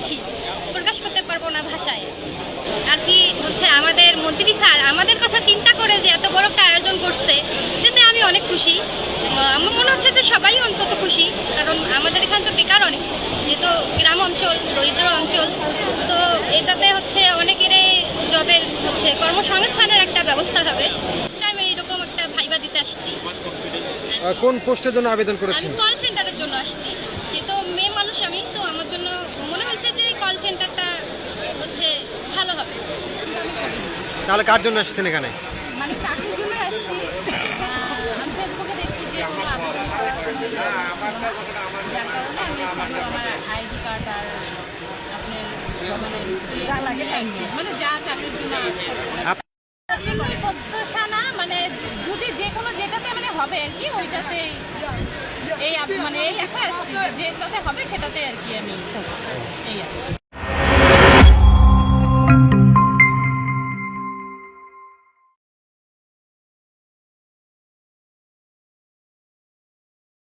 কি প্রকাশ করতে পারবো না ভাষায় আর কি হচ্ছে। আমাদের মন্ত্রী স্যার আমাদের কথা চিন্তা করে যে এত বড় একটা আয়োজন করছে, যেতে আমি অনেক খুশি। আমার মনে হচ্ছে যে সবাই অন্তত খুশি, কারণ আমাদের এখানে তো বেকার অনেক, যেহেতু গ্রাম অঞ্চল, দরিদ্র অঞ্চল, তো এটাতে হচ্ছে অনেকেরই জবের হচ্ছে কর্মসংস্থানের একটা ব্যবস্থা হবে। আমি এরকম একটা ভাইবা দিতে আসছি। কোন পোস্টের জন্য আবেদন আমি করেছেন? কল সেন্টারের জন্য আসছি, যেহেতু মেয়ে মানুষ আমি, তো আমার জন্য মনে হয়েছে যে কল সেন্টারটা হচ্ছে ভালো হবে। তাহলে কার জন্য আসছেন এখানে? মানে চাকরির জন্য আসছি। আমি ফেসবুকে দেখছি যে কোনো আবেদন করার কোনো ছিল না, যার কারণে আমি এখানে আমার আইডি কার্ড আর আপনার মানে যা লাগে আসছি, মানে যা চাকরির জন্য প্রত্যাশা না, মানে যদি যে কোনো যেটাতে মানে হবে আর কি ওইটাতে এই মানে এই আশা আসছি যে যেটাতে হবে সেটাতে আর কি আমি এই আশা।